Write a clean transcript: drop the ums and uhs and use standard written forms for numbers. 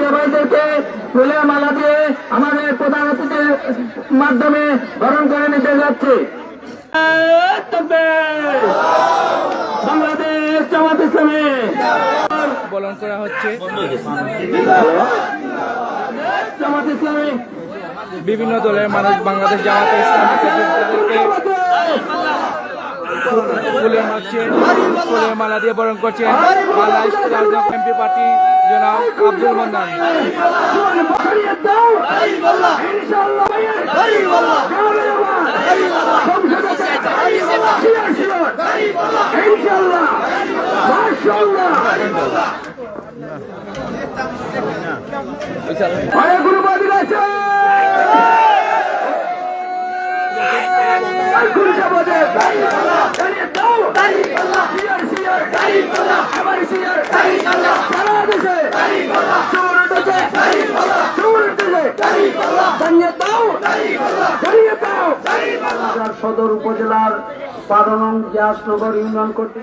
Media ভাইদেরকে ফুলে মালা দিয়ে আমাদের প্রধান অতিথির মাধ্যমে বরণ করে নিতে যাচ্ছে। বাংলাদেশ জামাত ইসলামী বরণ করা হচ্ছে। জামাত ইসলামী বিভিন্ন দলের মানুষ বাংলাদেশ জামাত ইসলামীকে ফুলের মারছে, ফুলের মালা দিয়ে বরণ করছে বাংলাদেশ এমপি পার্টি জনাব আব্দুল মান্নান। সদর উপজেলার 12 নং গ্যাসনগর ইউনিয়ন কর্তৃক